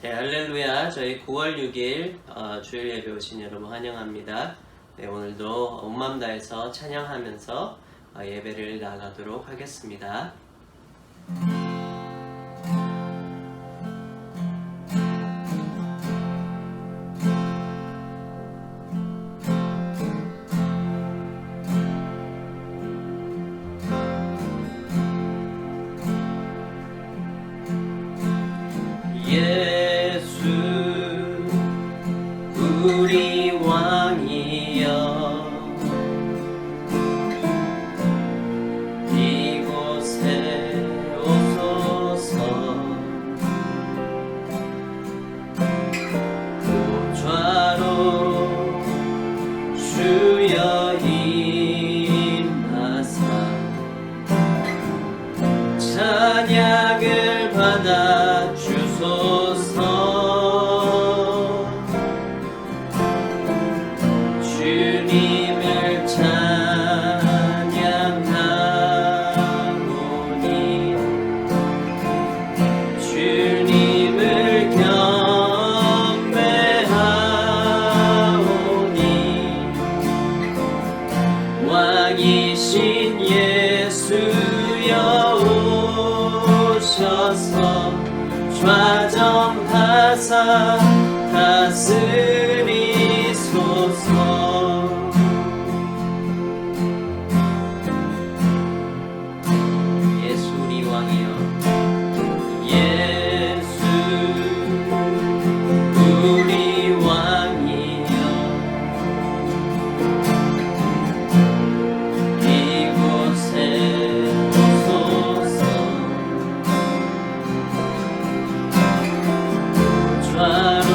네, 할렐루야. 저희 9월 6일 주일 예배 오신 여러분 환영합니다. 네, 오늘도 온 마음 다해서 찬양하면서 예배를 나가도록 하겠습니다. 예수 우리 왕이여 이곳에 오소서 보좌로 주여 임하사 찬양을 받아 주소서. 주님을 찬양하오니 주님을 경배하오니 왕이신 예수여 오셔서 좌정하사 다스리소서. 예수 우리 왕이여 예수 우리 왕이여 이곳에 오소서. 좌로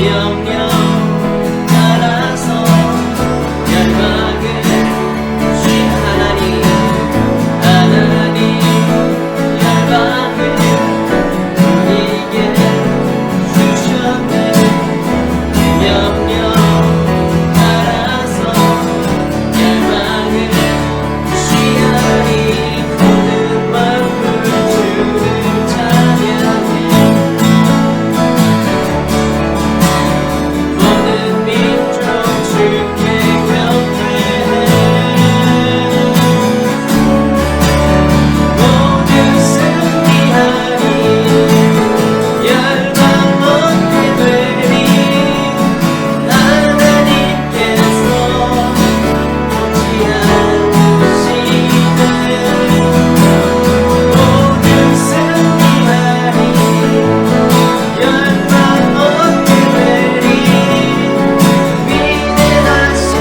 명령 따라서 열방을 주신 하나님 열방을 우리에게 주셨네. 명령 따라서 열방을 취하리. 모든 만물 주를 찬양해. 모든 민족 주께 경배해. 모두 승리하리. 열방 얻게 되리. 하나님께서 모두 승리하리. 열방 얻게 되리. 위대하신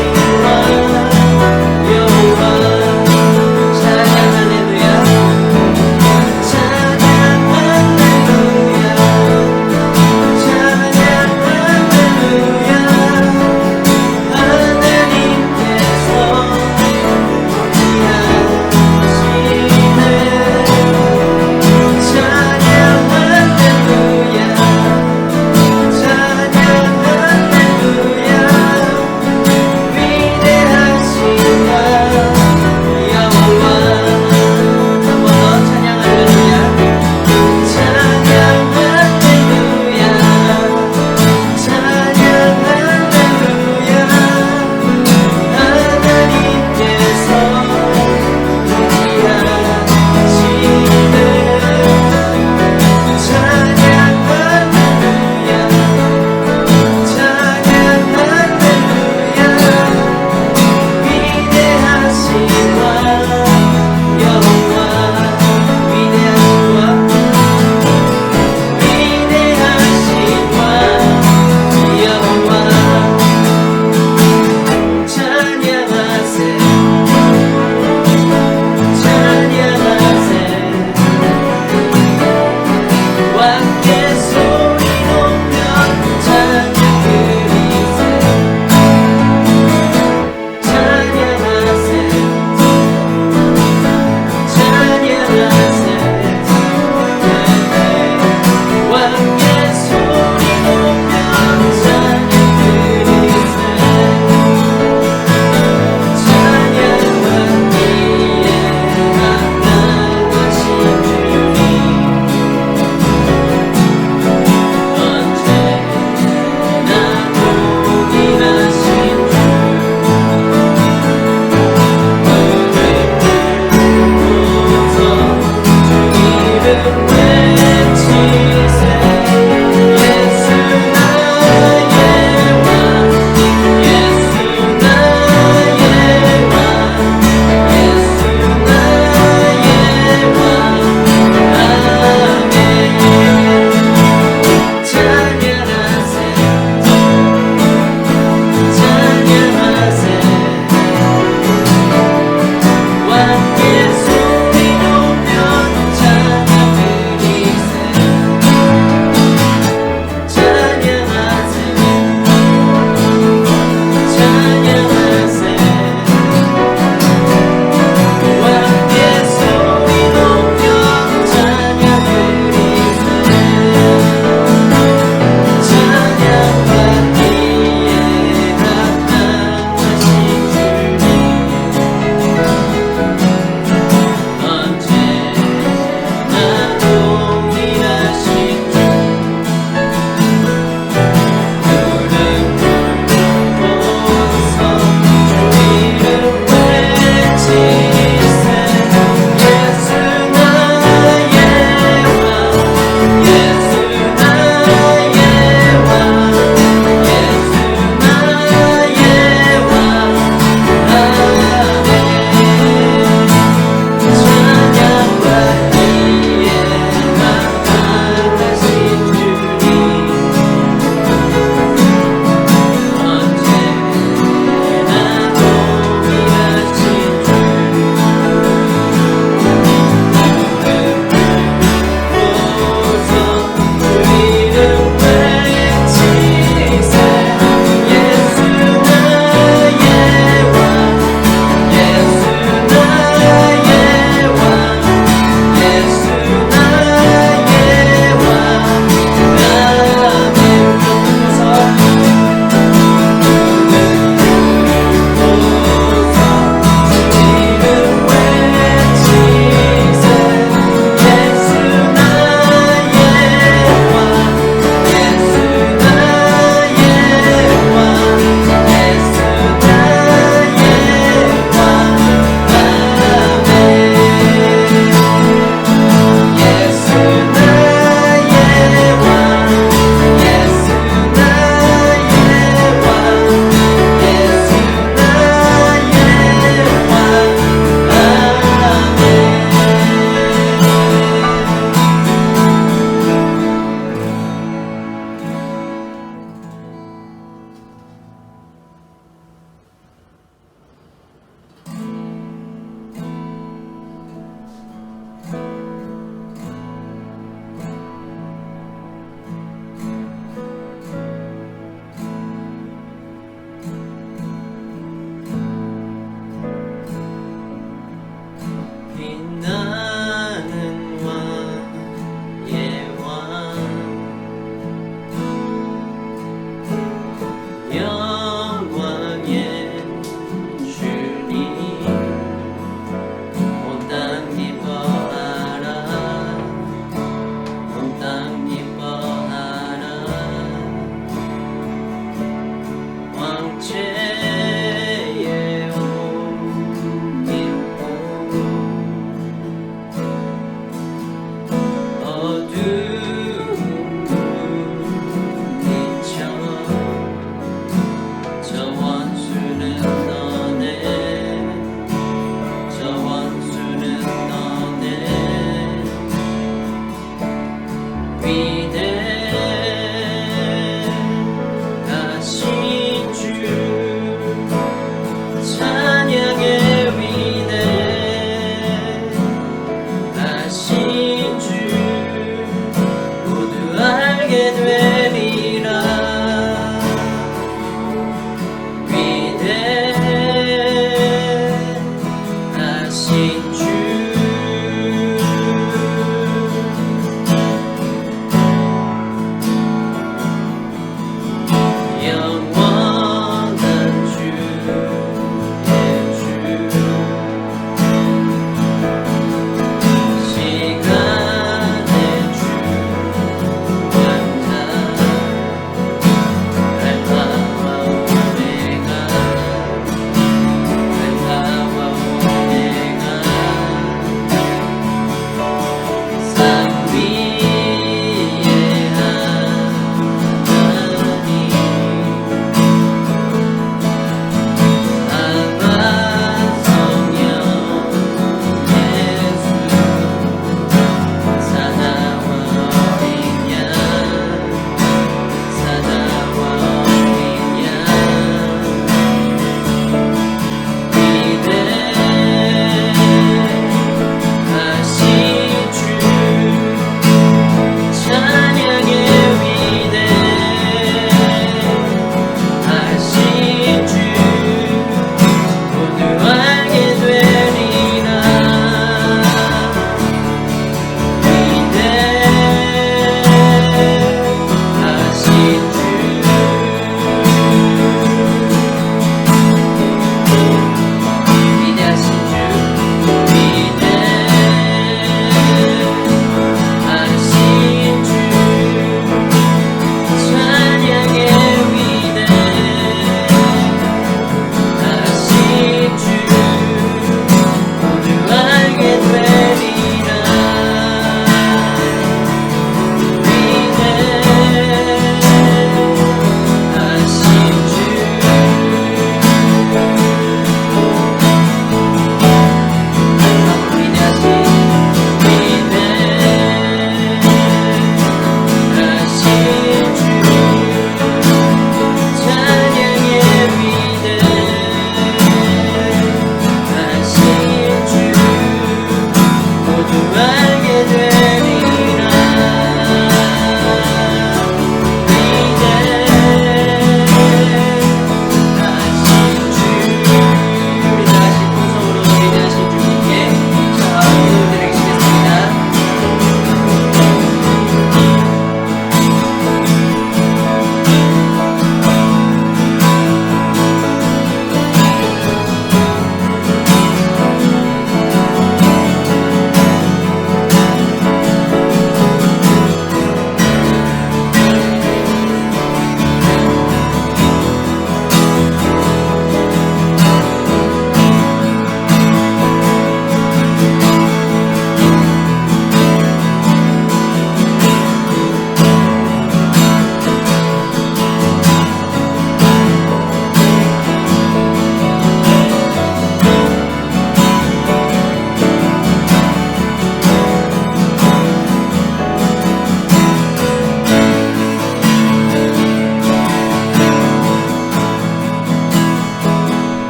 여호와 찬양 할렐루야. 찬양 할렐루야. 찬양 할렐루야. 하나님께서 찬양 할렐루야. 찬양 할렐루야. 위대하신 여호와. 한 번 더 찬양 할렐루야. 찬양 할렐루야. 찬양 할렐루야. 하나님께서 찬양 할렐루야. 찬양 할렐루야. 위대하신 여호와. 위대하신 여호와. 찬양하세. 찬양하세. 왕께 소리 높여 찬양 드리세. 찬양하세. 찬양하세. 왕께 소리 높여 찬양 드리세. 찬양받기에 합당하신 주님. 알게 되리라. 위대하신 주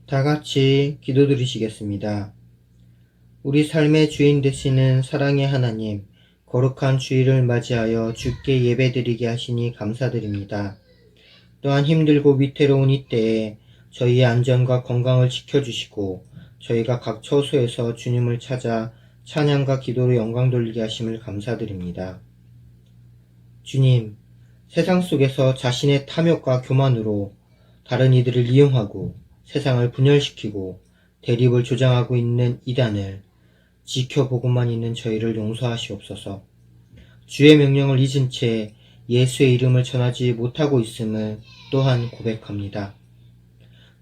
다 같이 기도드리시겠습니다. 우리 삶의 주인 되시는 사랑의 하나님, 거룩한 주일을 맞이하여 주께 예배드리게 하시니 감사드립니다. 또한 힘들고 위태로운 이때에 저희의 안전과 건강을 지켜주시고 저희가 각 처소에서 주님을 찾아 찬양과 기도로 영광 돌리게 하심을 감사드립니다. 주님, 세상 속에서 자신의 탐욕과 교만으로 다른 이들을 이용하고 세상을 분열시키고 대립을 조장하고 있는 이단을 지켜보고만 있는 저희를 용서하시옵소서. 주의 명령을 잊은 채 예수의 이름을 전하지 못하고 있음을 또한 고백합니다.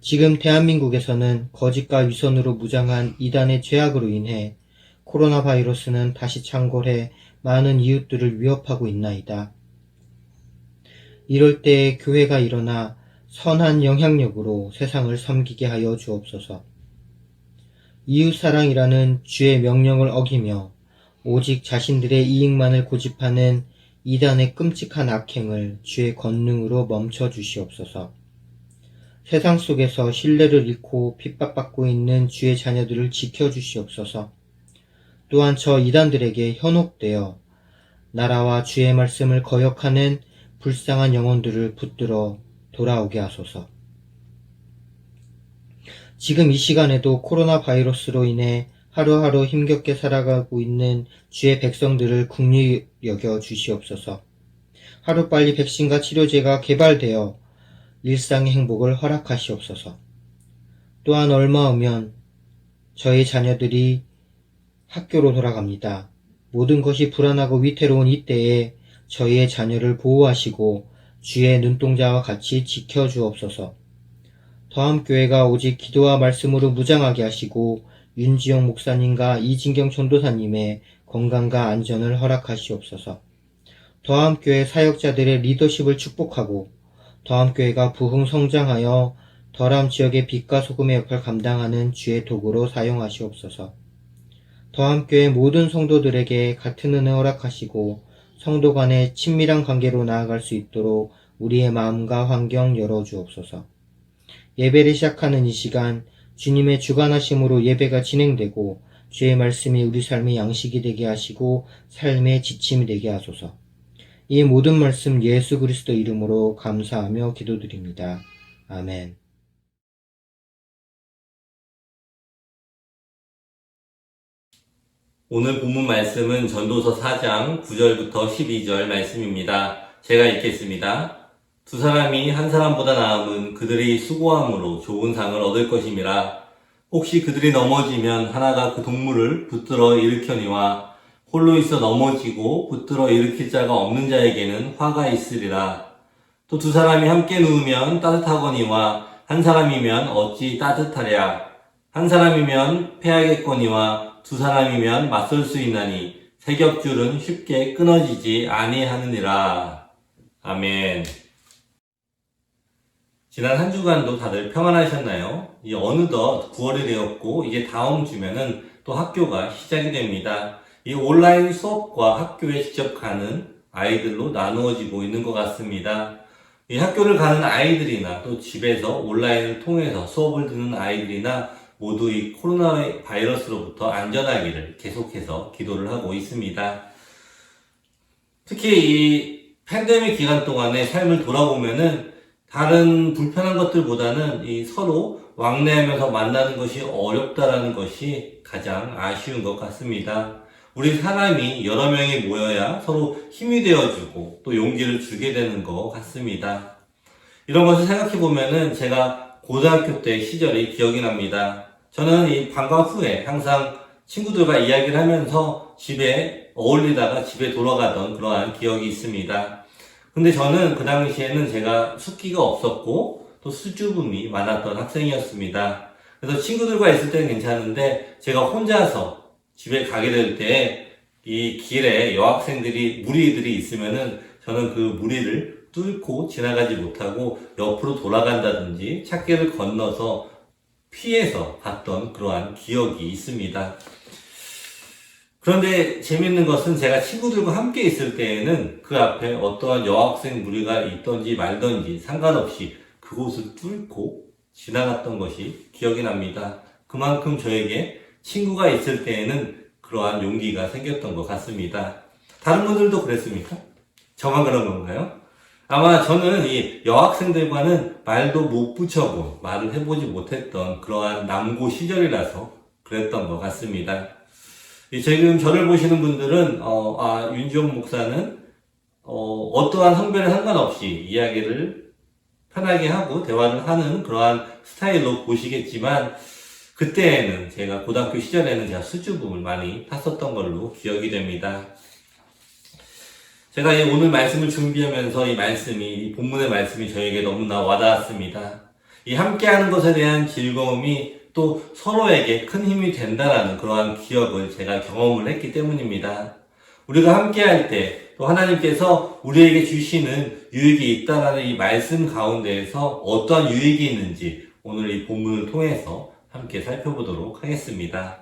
지금 대한민국에서는 거짓과 위선으로 무장한 이단의 죄악으로 인해 코로나 바이러스는 다시 창궐해 많은 이웃들을 위협하고 있나이다. 이럴 때 교회가 일어나 선한 영향력으로 세상을 섬기게 하여 주옵소서. 이웃사랑이라는 주의 명령을 어기며 오직 자신들의 이익만을 고집하는 이단의 끔찍한 악행을 주의 권능으로 멈춰 주시옵소서. 세상 속에서 신뢰를 잃고 핍박받고 있는 주의 자녀들을 지켜주시옵소서. 또한 저 이단들에게 현혹되어 나라와 주의 말씀을 거역하는 불쌍한 영혼들을 붙들어 돌아오게 하소서. 지금 이 시간에도 코로나 바이러스로 인해 하루하루 힘겹게 살아가고 있는 주의 백성들을 긍휼히 여겨 주시옵소서. 하루빨리 백신과 치료제가 개발되어 일상의 행복을 허락하시옵소서. 또한 얼마 후면 저희 자녀들이 학교로 돌아갑니다. 모든 것이 불안하고 위태로운 이때에 저희의 자녀를 보호하시고 주의 눈동자와 같이 지켜주옵소서. 더함교회가 오직 기도와 말씀으로 무장하게 하시고 윤지영 목사님과 이진경 전도사님의 건강과 안전을 허락하시옵소서. 더함교회 사역자들의 리더십을 축복하고 더함교회가 부흥 성장하여 더람 지역의 빛과 소금의 역할을 감당하는 주의 도구로 사용하시옵소서. 더함교회 모든 성도들에게 같은 은혜 허락하시고 성도 간의 친밀한 관계로 나아갈 수 있도록 우리의 마음과 환경 열어주옵소서. 예배를 시작하는 이 시간 주님의 주관하심으로 예배가 진행되고 주의 말씀이 우리 삶의 양식이 되게 하시고 삶의 지침이 되게 하소서. 이 모든 말씀 예수 그리스도 이름으로 감사하며 기도드립니다. 아멘. 오늘 본문 말씀은 전도서 4장 9절부터 12절 말씀입니다. 제가 읽겠습니다. 두 사람이 한 사람보다 나음은 그들이 수고함으로 좋은 상을 얻을 것임이라. 혹시 그들이 넘어지면 하나가 그 동물을 붙들어 일으켜니와 홀로 있어 넘어지고 붙들어 일으킬 자가 없는 자에게는 화가 있으리라. 또 두 사람이 함께 누우면 따뜻하거니와 한 사람이면 어찌 따뜻하랴. 한 사람이면 패하겠거니와 두 사람이면 맞설 수 있나니 세 겹줄은 쉽게 끊어지지 아니하느니라. 아멘. 지난 한 주간도 다들 평안하셨나요? 이 어느덧 9월이 되었고 이제 다음 주면은 또 학교가 시작이 됩니다. 이 온라인 수업과 학교에 직접 가는 아이들로 나누어지고 있는 것 같습니다. 이 학교를 가는 아이들이나 또 집에서 온라인을 통해서 수업을 듣는 아이들이나 모두 이 코로나 바이러스로부터 안전하기를 계속해서 기도를 하고 있습니다. 특히 이 팬데믹 기간 동안의 삶을 돌아보면은 다른 불편한 것들보다는 이 서로 왕래하면서 만나는 것이 어렵다라는 것이 가장 아쉬운 것 같습니다. 우리 사람이 여러 명이 모여야 서로 힘이 되어주고 또 용기를 주게 되는 것 같습니다. 이런 것을 생각해보면은 제가 고등학교 때 시절이 기억이 납니다. 저는 이 방과 후에 항상 친구들과 이야기를 하면서 집에 어울리다가 집에 돌아가던 그러한 기억이 있습니다. 근데 저는 그 당시에는 제가 숫기가 없었고 또 수줍음이 많았던 학생이었습니다. 그래서 친구들과 있을 때는 괜찮은데 제가 혼자서 집에 가게 될 때 이 길에 여학생들이 무리들이 있으면은 저는 그 무리를 뚫고 지나가지 못하고 옆으로 돌아간다든지 찾기를 건너서 피해서 갔던 그러한 기억이 있습니다. 그런데 재밌는 것은 제가 친구들과 함께 있을 때에는 그 앞에 어떠한 여학생 무리가 있던지 말던지 상관없이 그곳을 뚫고 지나갔던 것이 기억이 납니다. 그만큼 저에게 친구가 있을 때에는 그러한 용기가 생겼던 것 같습니다. 다른 분들도 그랬습니까? 저만 그런 건가요? 아마 저는 이 여학생들과는 말도 못 붙여본, 말을 해보지 못했던 그러한 남고 시절이라서 그랬던 것 같습니다. 지금 저를 보시는 분들은 윤지용 목사는 어떠한 성별에 상관없이 이야기를 편하게 하고 대화를 하는 그러한 스타일로 보시겠지만 그때에는 제가 고등학교 시절에는 제가 수줍음을 많이 탔었던 걸로 기억이 됩니다. 제가 오늘 말씀을 준비하면서 이 본문의 말씀이 저에게 너무나 와닿았습니다. 이 함께하는 것에 대한 즐거움이 또 서로에게 큰 힘이 된다라는 그러한 기억을 제가 경험을 했기 때문입니다. 우리가 함께할 때 또 하나님께서 우리에게 주시는 유익이 있다라는 이 말씀 가운데에서 어떠한 유익이 있는지 오늘 이 본문을 통해서 함께 살펴보도록 하겠습니다.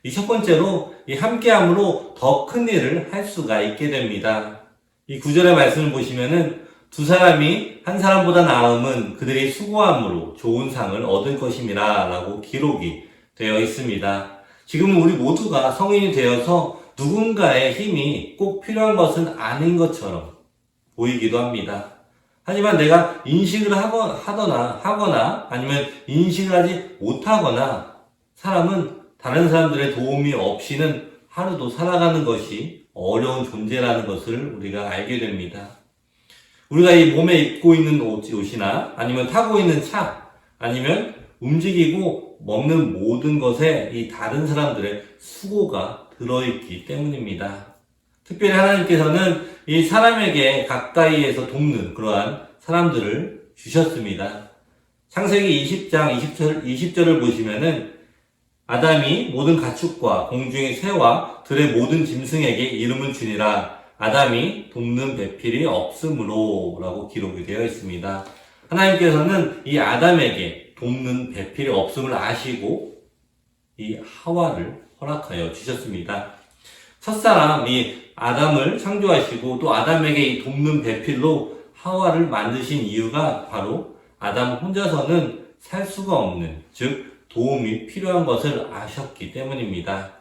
이 첫 번째로 이 함께함으로 더 큰 일을 할 수가 있게 됩니다. 이 9절의 말씀을 보시면은 두 사람이 한 사람보다 나음은 그들이 수고함으로 좋은 상을 얻을 것임이라 라고 기록이 되어 있습니다. 지금은 우리 모두가 성인이 되어서 누군가의 힘이 꼭 필요한 것은 아닌 것처럼 보이기도 합니다. 하지만 내가 인식을 하거나 아니면 인식을 하지 못하거나 사람은 다른 사람들의 도움이 없이는 하루도 살아가는 것이 어려운 존재라는 것을 우리가 알게 됩니다. 우리가 이 몸에 입고 있는 옷이나 아니면 타고 있는 차 아니면 움직이고 먹는 모든 것에 이 다른 사람들의 수고가 들어있기 때문입니다. 특별히 하나님께서는 이 사람에게 가까이에서 돕는 그러한 사람들을 주셨습니다. 창세기 20장 20절을 보시면은 아담이 모든 가축과 공중의 새와 들의 모든 짐승에게 이름을 주니라. 아담이 돕는 배필이 없으므로 라고 기록이 되어 있습니다. 하나님께서는 이 아담에게 돕는 배필이 없음을 아시고 이 하와를 허락하여 주셨습니다. 첫사람 이 아담을 창조하시고 또 아담에게 이 돕는 배필로 하와를 만드신 이유가 바로 아담 혼자서는 살 수가 없는, 즉 도움이 필요한 것을 아셨기 때문입니다.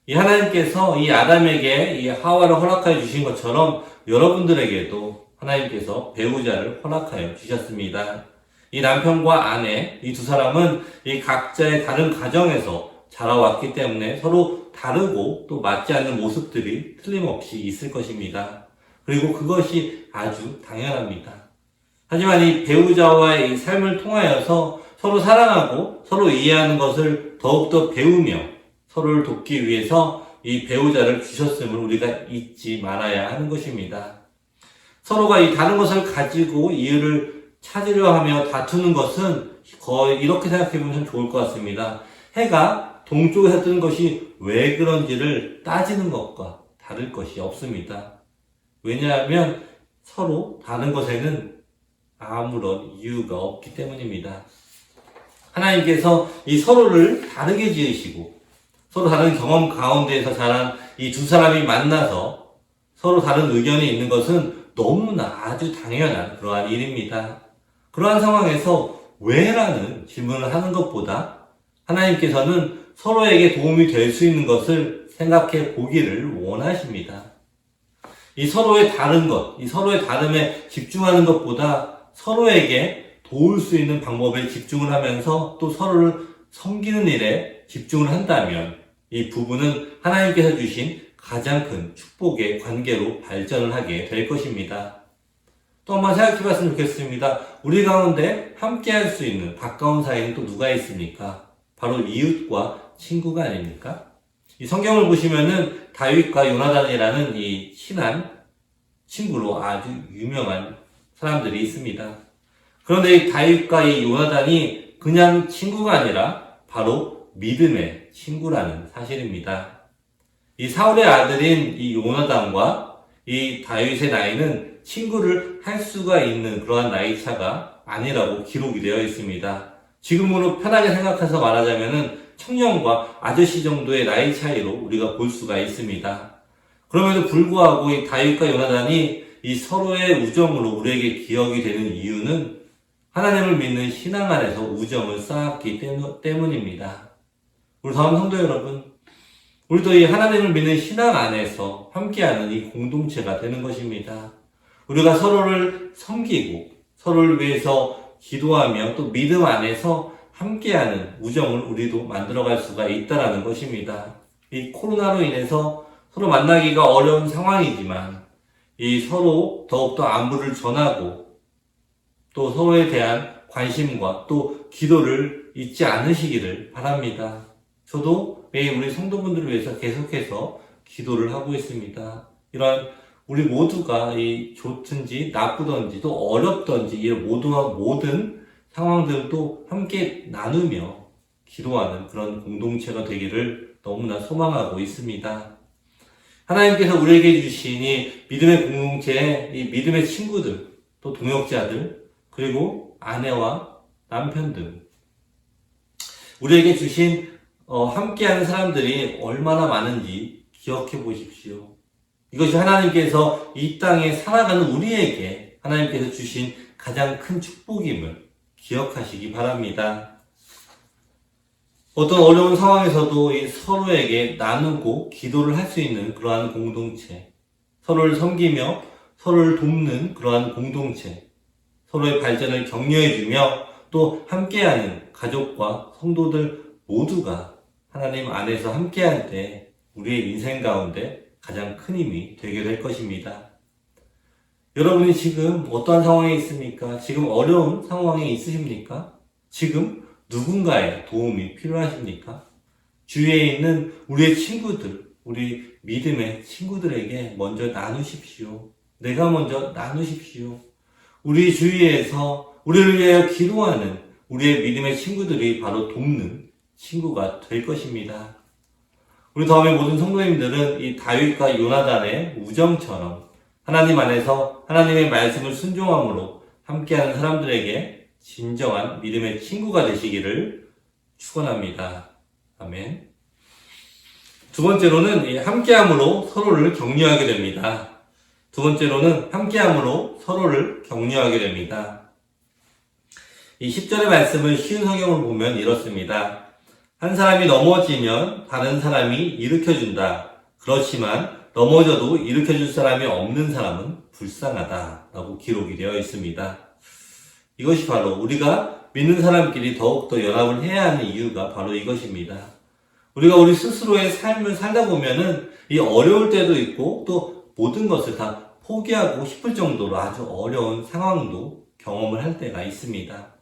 이 하나님께서 이 아담에게 이 하와를 허락하여 주신 것처럼 여러분들에게도 하나님께서 배우자를 허락하여 주셨습니다. 이 남편과 아내, 이 두 사람은 이 각자의 다른 가정에서 자라왔기 때문에 서로 다르고 또 맞지 않는 모습들이 틀림없이 있을 것입니다. 그리고 그것이 아주 당연합니다. 하지만 이 배우자와의 이 삶을 통하여서 서로 사랑하고 서로 이해하는 것을 더욱더 배우며 서로를 돕기 위해서 이 배우자를 주셨음을 우리가 잊지 말아야 하는 것입니다. 서로가 이 다른 것을 가지고 이유를 찾으려 하며 다투는 것은 거의 이렇게 생각해 보면 좋을 것 같습니다. 해가 동쪽에서 뜨는 것이 왜 그런지를 따지는 것과 다를 것이 없습니다. 왜냐하면 서로 다른 것에는 아무런 이유가 없기 때문입니다. 하나님께서 이 서로를 다르게 지으시고 서로 다른 경험 가운데에서 자란 이 두 사람이 만나서 서로 다른 의견이 있는 것은 너무나 아주 당연한 그러한 일입니다. 그러한 상황에서 왜라는 질문을 하는 것보다 하나님께서는 서로에게 도움이 될 수 있는 것을 생각해 보기를 원하십니다. 이 서로의 다른 것, 이 서로의 다름에 집중하는 것보다 서로에게 도울 수 있는 방법에 집중을 하면서 또 서로를 섬기는 일에 집중을 한다면 이 부부는 하나님께서 주신 가장 큰 축복의 관계로 발전을 하게 될 것입니다. 또 한번 생각해 봤으면 좋겠습니다. 우리 가운데 함께 할 수 있는 가까운 사이는 또 누가 있습니까? 바로 이웃과 친구가 아닙니까? 이 성경을 보시면은 다윗과 요나단이라는 이 친한 친구로 아주 유명한 사람들이 있습니다. 그런데 이 다윗과 이 요나단이 그냥 친구가 아니라 바로 믿음의 친구라는 사실입니다. 이 사울의 아들인 이 요나단과 이 다윗의 나이는 친구를 할 수가 있는 그러한 나이 차가 아니라고 기록이 되어 있습니다. 지금으로 편하게 생각해서 말하자면은 청년과 아저씨 정도의 나이 차이로 우리가 볼 수가 있습니다. 그럼에도 불구하고 이 다윗과 요나단이 이 서로의 우정으로 우리에게 기억이 되는 이유는 하나님을 믿는 신앙 안에서 우정을 쌓았기 때문입니다. 우리 다음 성도 여러분, 우리도 이 하나님을 믿는 신앙 안에서 함께하는 이 공동체가 되는 것입니다. 우리가 서로를 섬기고 서로를 위해서 기도하며 또 믿음 안에서 함께하는 우정을 우리도 만들어갈 수가 있다는 것입니다. 이 코로나로 인해서 서로 만나기가 어려운 상황이지만 이 서로 더욱더 안부를 전하고 또 서로에 대한 관심과 또 기도를 잊지 않으시기를 바랍니다. 저도 매일 우리 성도분들을 위해서 계속해서 기도를 하고 있습니다. 이런 우리 모두가 이 좋든지 나쁘든지 또 어렵든지 이 모든 상황들도 함께 나누며 기도하는 그런 공동체가 되기를 너무나 소망하고 있습니다. 하나님께서 우리에게 주신 이 믿음의 공동체, 이 믿음의 친구들, 또 동역자들, 그리고 아내와 남편 등 우리에게 주신 함께하는 사람들이 얼마나 많은지 기억해 보십시오. 이것이 하나님께서 이 땅에 살아가는 우리에게 하나님께서 주신 가장 큰 축복임을 기억하시기 바랍니다. 어떤 어려운 상황에서도 이 서로에게 나누고 기도를 할 수 있는 그러한 공동체, 서로를 섬기며 서로를 돕는 그러한 공동체, 서로의 발전을 격려해주며 또 함께하는 가족과 성도들 모두가 하나님 안에서 함께할 때 우리의 인생 가운데 가장 큰 힘이 되게 될 것입니다. 여러분이 지금 어떠한 상황에 있습니까? 지금 어려운 상황에 있으십니까? 지금 누군가의 도움이 필요하십니까? 주위에 있는 우리의 친구들, 우리 믿음의 친구들에게 먼저 나누십시오. 내가 먼저 나누십시오. 우리 주위에서 우리를 위하여 기도하는 우리의 믿음의 친구들이 바로 돕는 친구가 될 것입니다. 우리 다음에 모든 성도님들은 이 다윗과 요나단의 우정처럼 하나님 안에서 하나님의 말씀을 순종함으로 함께하는 사람들에게 진정한 믿음의 친구가 되시기를 축원합니다. 아멘. 두 번째로는 함께함으로 서로를 격려하게 됩니다. 두 번째로는 함께함으로 서로를 격려하게 됩니다. 이 10절의 말씀을 쉬운 성경으로 보면 이렇습니다. 한 사람이 넘어지면 다른 사람이 일으켜준다. 그렇지만 넘어져도 일으켜줄 사람이 없는 사람은 불쌍하다. 라고 기록이 되어 있습니다. 이것이 바로 우리가 믿는 사람끼리 더욱더 연합을 해야 하는 이유가 바로 이것입니다. 우리가 우리 스스로의 삶을 살다 보면은 이 어려울 때도 있고 또 모든 것을 다 포기하고 싶을 정도로 아주 어려운 상황도 경험을 할 때가 있습니다.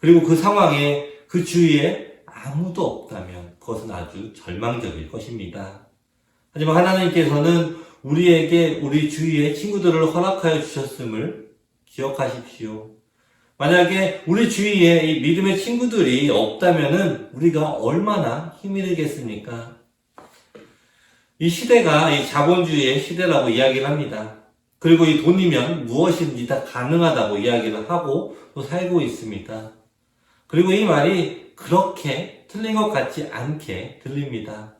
그리고 그 상황에 그 주위에 아무도 없다면 그것은 아주 절망적일 것입니다. 하지만 하나님께서는 우리에게 우리 주위에 친구들을 허락하여 주셨음을 기억하십시오. 만약에 우리 주위에 이 믿음의 친구들이 없다면은 우리가 얼마나 힘이 들겠습니까? 이 시대가 이 자본주의의 시대라고 이야기를 합니다. 그리고 이 돈이면 무엇이든지 다 가능하다고 이야기를 하고 또 살고 있습니다. 그리고 이 말이 그렇게 틀린 것 같지 않게 들립니다.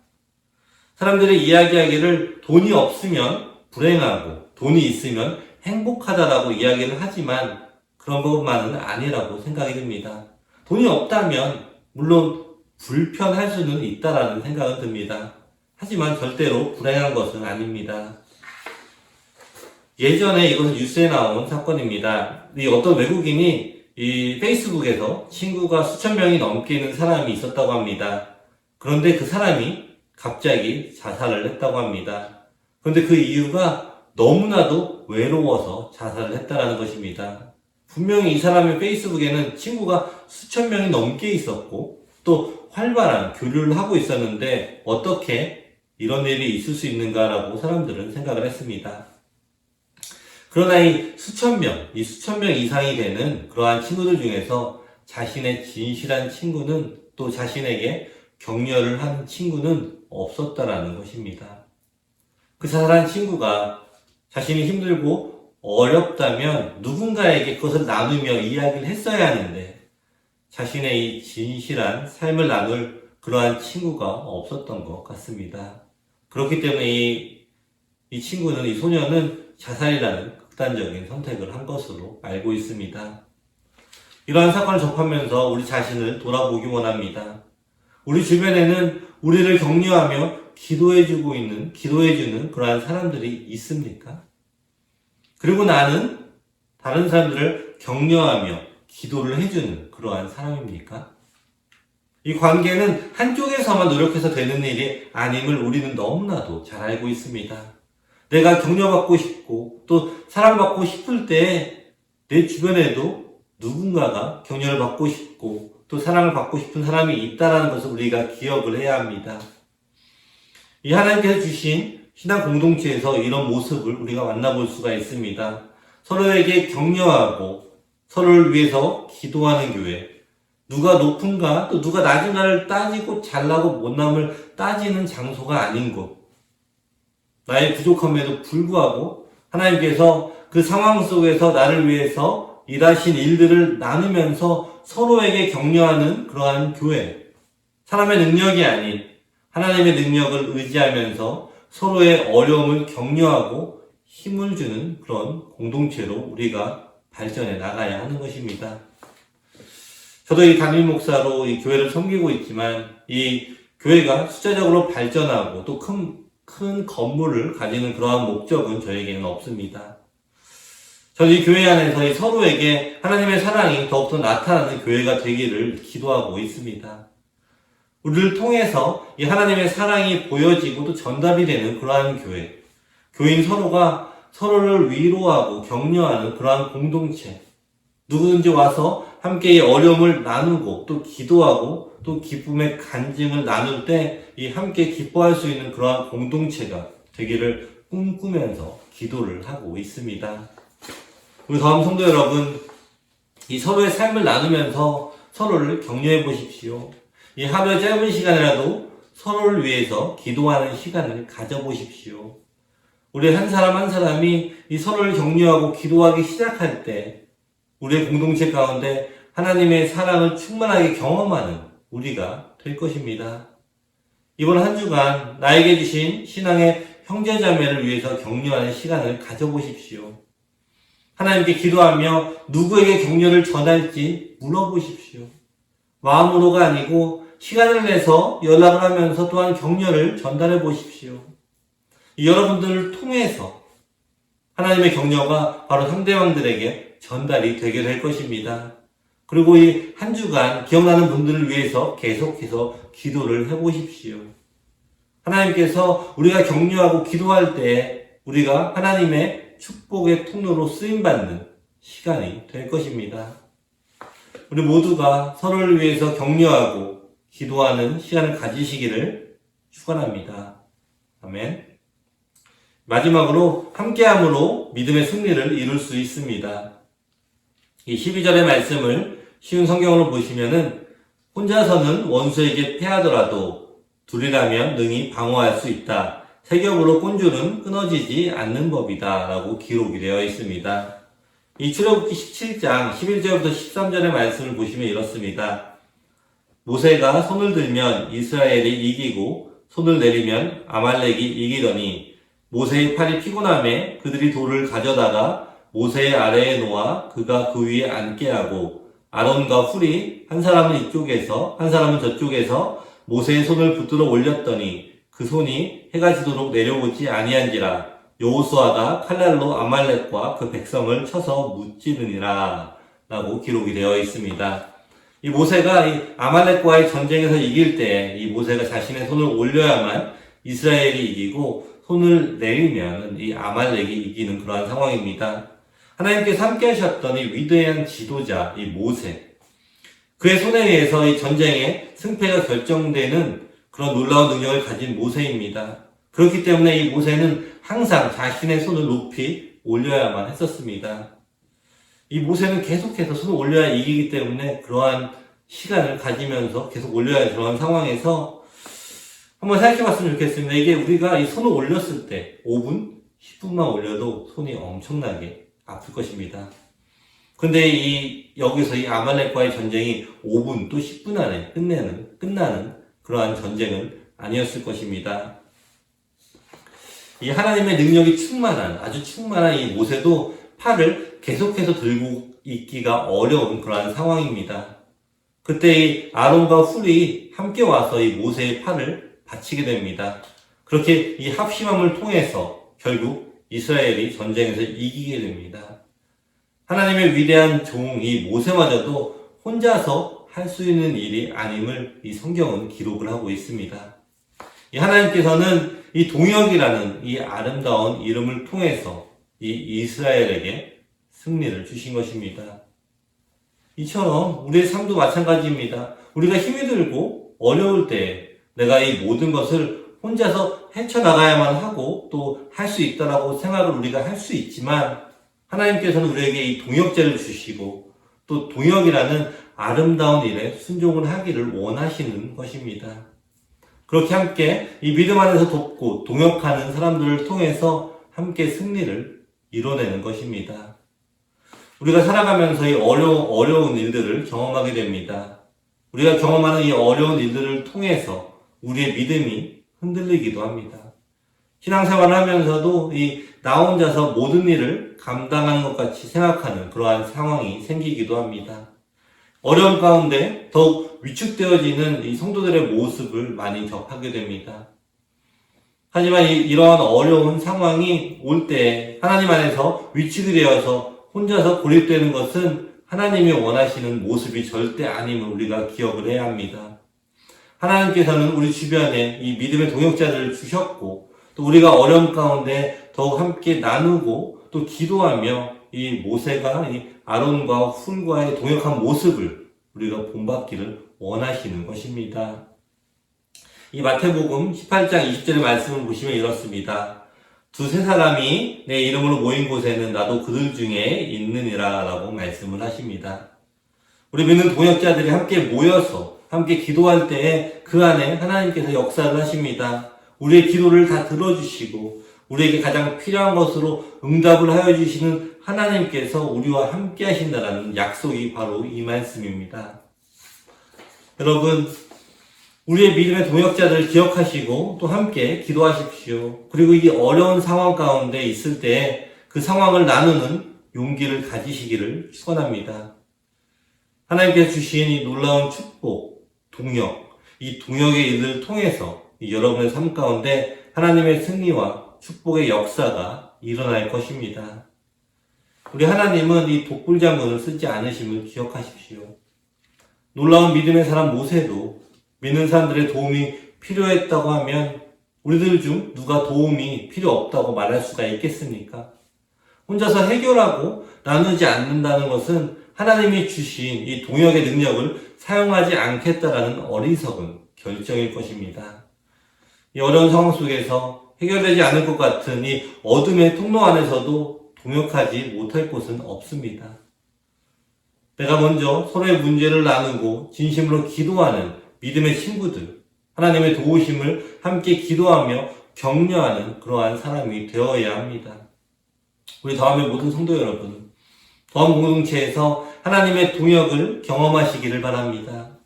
사람들이 이야기하기를 돈이 없으면 불행하고 돈이 있으면 행복하다라고 이야기를 하지만 그런 것만은 아니라고 생각이 듭니다. 돈이 없다면 물론 불편할 수는 있다라는 생각은 듭니다. 하지만 절대로 불행한 것은 아닙니다. 예전에 이것은 뉴스에 나온 사건입니다. 이 어떤 외국인이 이 페이스북에서 친구가 수천 명이 넘게 있는 사람이 있었다고 합니다. 그런데 그 사람이 갑자기 자살을 했다고 합니다. 그런데 그 이유가 너무나도 외로워서 자살을 했다라는 것입니다. 분명히 이 사람의 페이스북에는 친구가 수천 명이 넘게 있었고 또 활발한 교류를 하고 있었는데 어떻게 이런 일이 있을 수 있는가라고 사람들은 생각을 했습니다. 그러나 이 수천 명 이상이 되는 그러한 친구들 중에서 자신의 진실한 친구는 또 자신에게 격려를 하는 친구는 없었다라는 것입니다. 그 자살한 친구가 자신이 힘들고 어렵다면 누군가에게 그것을 나누며 이야기를 했어야 하는데 자신의 이 진실한 삶을 나눌 그러한 친구가 없었던 것 같습니다. 그렇기 때문에 이 친구는, 이 소녀는 자살이라는 극단적인 선택을 한 것으로 알고 있습니다. 이러한 사건을 접하면서 우리 자신을 돌아보기 원합니다. 우리 주변에는 우리를 격려하며 기도해주는 그러한 사람들이 있습니까? 그리고 나는 다른 사람들을 격려하며 기도를 해주는 그러한 사람입니까? 이 관계는 한쪽에서만 노력해서 되는 일이 아님을 우리는 너무나도 잘 알고 있습니다. 내가 격려받고 싶고 또 사랑받고 싶을 때 내 주변에도 누군가가 격려를 받고 싶고 또 사랑을 받고 싶은 사람이 있다는 것을 우리가 기억을 해야 합니다. 이 하나님께서 주신 신앙 공동체에서 이런 모습을 우리가 만나볼 수가 있습니다. 서로에게 격려하고 서로를 위해서 기도하는 교회. 누가 높은가 또 누가 낮은가를 따지고 잘나고 못남을 따지는 장소가 아닌 곳. 나의 부족함에도 불구하고 하나님께서 그 상황 속에서 나를 위해서 일하신 일들을 나누면서 서로에게 격려하는 그러한 교회. 사람의 능력이 아닌 하나님의 능력을 의지하면서 서로의 어려움을 격려하고 힘을 주는 그런 공동체로 우리가 발전해 나가야 하는 것입니다. 저도 이 담임 목사로 이 교회를 섬기고 있지만 이 교회가 숫자적으로 발전하고 또 큰 건물을 가지는 그러한 목적은 저에게는 없습니다. 저는 이 교회 안에서 이 서로에게 하나님의 사랑이 더욱더 나타나는 교회가 되기를 기도하고 있습니다. 우리를 통해서 이 하나님의 사랑이 보여지고 또 전달이 되는 그러한 교회. 교인 서로가 서로를 위로하고 격려하는 그러한 공동체. 누구든지 와서 함께 이 어려움을 나누고 또 기도하고 또 기쁨의 간증을 나눌 때 이 함께 기뻐할 수 있는 그러한 공동체가 되기를 꿈꾸면서 기도를 하고 있습니다. 우리 다음 성도 여러분, 이 서로의 삶을 나누면서 서로를 격려해 보십시오. 이 하루의 짧은 시간이라도 서로를 위해서 기도하는 시간을 가져보십시오. 우리 한 사람 한 사람이 이 서로를 격려하고 기도하기 시작할 때 우리의 공동체 가운데 하나님의 사랑을 충만하게 경험하는 우리가 될 것입니다. 이번 한 주간 나에게 주신 신앙의 형제자매를 위해서 격려하는 시간을 가져보십시오. 하나님께 기도하며 누구에게 격려를 전할지 물어보십시오. 마음으로가 아니고 시간을 내서 연락을 하면서 또한 격려를 전달해 보십시오. 여러분들을 통해서 하나님의 격려가 바로 상대방들에게 전달이 되게 될 것입니다. 그리고 이 한 주간 기억나는 분들을 위해서 계속해서 기도를 해보십시오. 하나님께서 우리가 격려하고 기도할 때 우리가 하나님의 축복의 통로로 쓰임받는 시간이 될 것입니다. 우리 모두가 서로를 위해서 격려하고 기도하는 시간을 가지시기를 축원합니다. 아멘. 마지막으로 함께함으로 믿음의 승리를 이룰 수 있습니다. 이 12절의 말씀을 쉬운 성경으로 보시면은 혼자서는 원수에게 패하더라도 둘이라면 능히 방어할 수 있다. 세 겹으로 꼰줄은 끊어지지 않는 법이다. 라고 기록이 되어 있습니다. 이 출애굽기 17장 11절부터 13절의 말씀을 보시면 이렇습니다. 모세가 손을 들면 이스라엘이 이기고 손을 내리면 아말렉이 이기더니 모세의 팔이 피곤함에 그들이 돌을 가져다가 모세의 아래에 놓아 그가 그 위에 앉게 하고 아론과 훌이 한 사람은 이쪽에서 한 사람은 저쪽에서 모세의 손을 붙들어 올렸더니 그 손이 해가 지도록 내려오지 아니한지라 여호수아가 칼날로 아말렉과 그 백성을 쳐서 무찌르니라 라고 기록이 되어 있습니다. 이 모세가 이 아말렉과의 전쟁에서 이길 때 이 모세가 자신의 손을 올려야만 이스라엘이 이기고 손을 내리면 이 아말렉이 이기는 그러한 상황입니다. 하나님께서 함께 하셨던 이 위대한 지도자, 이 모세. 그의 손에 의해서 이 전쟁의 승패가 결정되는 그런 놀라운 능력을 가진 모세입니다. 그렇기 때문에 이 모세는 항상 자신의 손을 높이 올려야만 했었습니다. 이 모세는 계속해서 손을 올려야 이기기 때문에 그러한 시간을 가지면서 계속 올려야 그런 상황에서 한번 생각해 봤으면 좋겠습니다. 이게 우리가 이 손을 올렸을 때 5분, 10분만 올려도 손이 엄청나게 아플 것입니다. 근데 여기서 이 아말렉과의 전쟁이 5분 또 10분 안에 끝나는 그러한 전쟁은 아니었을 것입니다. 이 하나님의 능력이 아주 충만한 이 모세도 팔을 계속해서 들고 있기가 어려운 그러한 상황입니다. 그때 이 아론과 훌이 함께 와서 이 모세의 팔을 받치게 됩니다. 그렇게 이 합심함을 통해서 결국 이스라엘이 전쟁에서 이기게 됩니다. 하나님의 위대한 종 이 모세마저도 혼자서 할 수 있는 일이 아님을 이 성경은 기록을 하고 있습니다. 이 하나님께서는 이 동역이라는 이 아름다운 이름을 통해서 이 이스라엘에게 승리를 주신 것입니다. 이처럼 우리의 삶도 마찬가지입니다. 우리가 힘이 들고 어려울 때 내가 이 모든 것을 혼자서 헤쳐나가야만 하고 또 할 수 있다라고 생각을 우리가 할 수 있지만 하나님께서는 우리에게 이 동역자를 주시고 또 동역이라는 아름다운 일에 순종을 하기를 원하시는 것입니다. 그렇게 함께 이 믿음 안에서 돕고 동역하는 사람들을 통해서 함께 승리를 이뤄내는 것입니다. 우리가 살아가면서 이 어려운 일들을 경험하게 됩니다. 우리가 경험하는 이 어려운 일들을 통해서 우리의 믿음이 흔들리기도 합니다. 신앙생활을 하면서도 나 혼자서 모든 일을 감당하는 것 같이 생각하는 그러한 상황이 생기기도 합니다. 어려움 가운데 더욱 위축되어지는 이 성도들의 모습을 많이 접하게 됩니다. 하지만 이러한 어려운 상황이 올 때 하나님 안에서 위축이 되어서 혼자서 고립되는 것은 하나님이 원하시는 모습이 절대 아님을 우리가 기억을 해야 합니다. 하나님께서는 우리 주변에 이 믿음의 동역자들을 주셨고 또 우리가 어려움 가운데 더욱 함께 나누고 또 기도하며 이 모세가 이 아론과 훌과의 동역한 모습을 우리가 본받기를 원하시는 것입니다. 이 마태복음 18장 20절의 말씀을 보시면 이렇습니다. 두세 사람이 내 이름으로 모인 곳에는 나도 그들 중에 있느니라 라고 말씀을 하십니다. 우리 믿는 동역자들이 함께 모여서 함께 기도할 때에 그 안에 하나님께서 역사를 하십니다. 우리의 기도를 다 들어주시고 우리에게 가장 필요한 것으로 응답을 하여 주시는 하나님께서 우리와 함께 하신다는 약속이 바로 이 말씀입니다. 여러분, 우리의 믿음의 동역자들을 기억하시고 또 함께 기도하십시오. 그리고 이 어려운 상황 가운데 있을 때 그 상황을 나누는 용기를 가지시기를 축원합니다. 하나님께서 주신 이 놀라운 축복, 동역, 이 동역의 일을 통해서 여러분의 삶 가운데 하나님의 승리와 축복의 역사가 일어날 것입니다. 우리 하나님은 이 독불장군을 쓰지 않으심을 기억하십시오. 놀라운 믿음의 사람 모세도 믿는 사람들의 도움이 필요했다고 하면 우리들 중 누가 도움이 필요 없다고 말할 수가 있겠습니까? 혼자서 해결하고 나누지 않는다는 것은 하나님이 주신 이 동역의 능력을 사용하지 않겠다라는 어리석은 결정일 것입니다. 이 어려운 상황 속에서 해결되지 않을 것 같은 이 어둠의 통로 안에서도 동역하지 못할 곳은 없습니다. 내가 먼저 서로의 문제를 나누고 진심으로 기도하는 믿음의 친구들, 하나님의 도우심을 함께 기도하며 격려하는 그러한 사람이 되어야 합니다. 우리 더함의 모든 성도 여러분, 더함 공동체에서 하나님의 동역을 경험하시기를 바랍니다.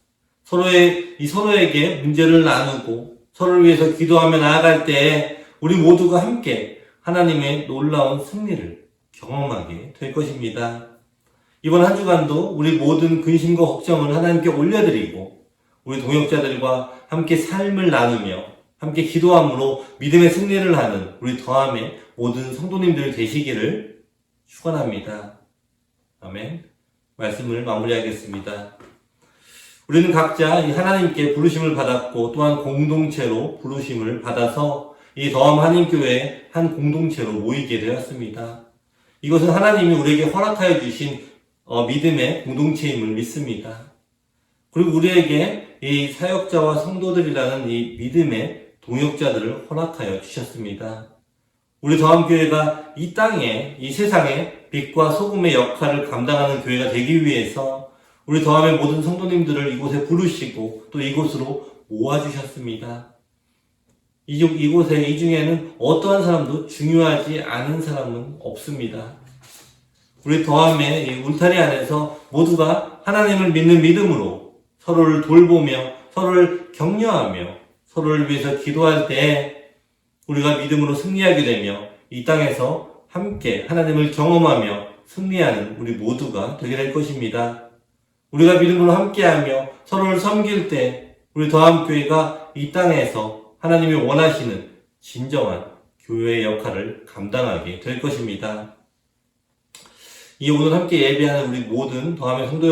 서로에게 문제를 나누고 서로를 위해서 기도하며 나아갈 때 우리 모두가 함께 하나님의 놀라운 승리를 경험하게 될 것입니다. 이번 한 주간도 우리 모든 근심과 걱정을 하나님께 올려드리고 우리 동역자들과 함께 삶을 나누며 함께 기도함으로 믿음의 승리를 하는 우리 더함의 모든 성도님들 되시기를 축원합니다. 아멘. 말씀을 마무리하겠습니다. 우리는 각자 이 하나님께 부르심을 받았고 또한 공동체로 부르심을 받아서 이 더함 한인교회의 한 공동체로 모이게 되었습니다. 이것은 하나님이 우리에게 허락하여 주신 믿음의 공동체임을 믿습니다. 그리고 우리에게 이 사역자와 성도들이라는 이 믿음의 동역자들을 허락하여 주셨습니다. 우리 더함교회가 이 땅에, 이 세상에 빛과 소금의 역할을 감당하는 교회가 되기 위해서 우리 더함의 모든 성도님들을 이곳에 부르시고 또 이곳으로 모아주셨습니다. 이곳에 이 중에는 어떠한 사람도 중요하지 않은 사람은 없습니다. 우리 더함의 이 울타리 안에서 모두가 하나님을 믿는 믿음으로 서로를 돌보며 서로를 격려하며 서로를 위해서 기도할 때 우리가 믿음으로 승리하게 되며 이 땅에서 함께 하나님을 경험하며 승리하는 우리 모두가 되게 될 것입니다. 우리가 믿음으로 함께하며 서로를 섬길 때 우리 더함교회가 이 땅에서 하나님이 원하시는 진정한 교회의 역할을 감당하게 될 것입니다. 이 오늘 함께 예배하는 우리 모든 더함의 성도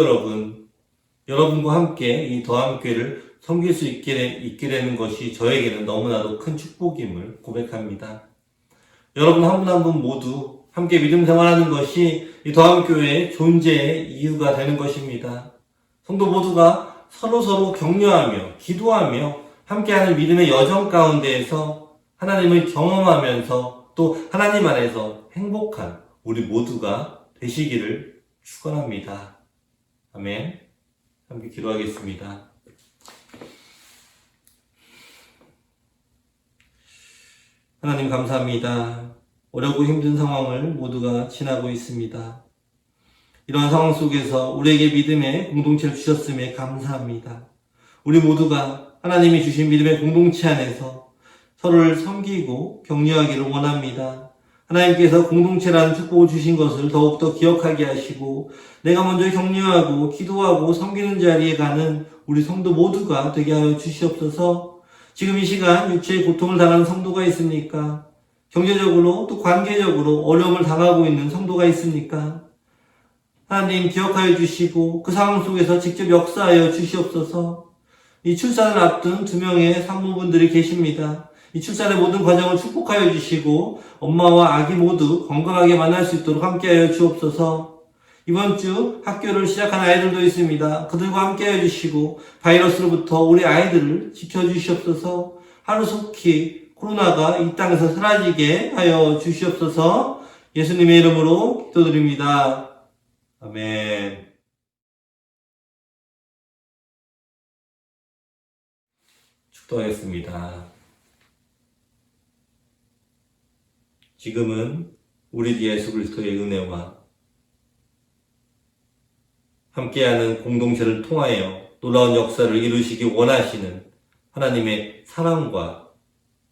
여러분과 함께 이 더함교회를 섬길 수 있게 되는 것이 저에게는 너무나도 큰 축복임을 고백합니다. 여러분 한 분 한 분 모두 함께 믿음 생활하는 것이 이 더함교회의 존재의 이유가 되는 것입니다. 성도 모두가 서로 격려하며 기도하며 함께하는 믿음의 여정 가운데에서 하나님을 경험하면서 또 하나님 안에서 행복한 우리 모두가 되시기를 축원합니다. 아멘. 함께 기도하겠습니다. 하나님 감사합니다. 어렵고 힘든 상황을 모두가 지나고 있습니다. 이러한 상황 속에서 우리에게 믿음의 공동체를 주셨음에 감사합니다. 우리 모두가 하나님이 주신 믿음의 공동체 안에서 서로를 섬기고 격려하기를 원합니다. 하나님께서 공동체라는 축복을 주신 것을 더욱더 기억하게 하시고 내가 먼저 격려하고 기도하고 섬기는 자리에 가는 우리 성도 모두가 되게 하여 주시옵소서. 지금 이 시간 육체의 고통을 당하는 성도가 있습니까? 경제적으로 또 관계적으로 어려움을 당하고 있는 성도가 있습니까? 하나님 기억하여 주시고 그 상황 속에서 직접 역사하여 주시옵소서. 이 출산을 앞둔 2명의 산모분들이 계십니다. 이 출산의 모든 과정을 축복하여 주시고 엄마와 아기 모두 건강하게 만날 수 있도록 함께하여 주옵소서. 이번 주 학교를 시작한 아이들도 있습니다. 그들과 함께하여 주시고 바이러스로부터 우리 아이들을 지켜주시옵소서. 하루속히 코로나가 이 땅에서 사라지게 하여 주시옵소서. 예수님의 이름으로 기도드립니다. 아멘. 축도하겠습니다. 지금은 우리 주 예수 그리스도의 은혜와 함께하는 공동체를 통하여 놀라운 역사를 이루시기 원하시는 하나님의 사랑과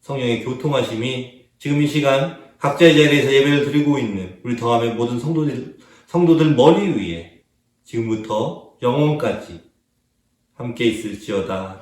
성령의 교통하심이 지금 이 시간 각자의 자리에서 예배를 드리고 있는 우리 더함의 모든 성도들 머리 위에 지금부터 영원까지 함께 있을지어다.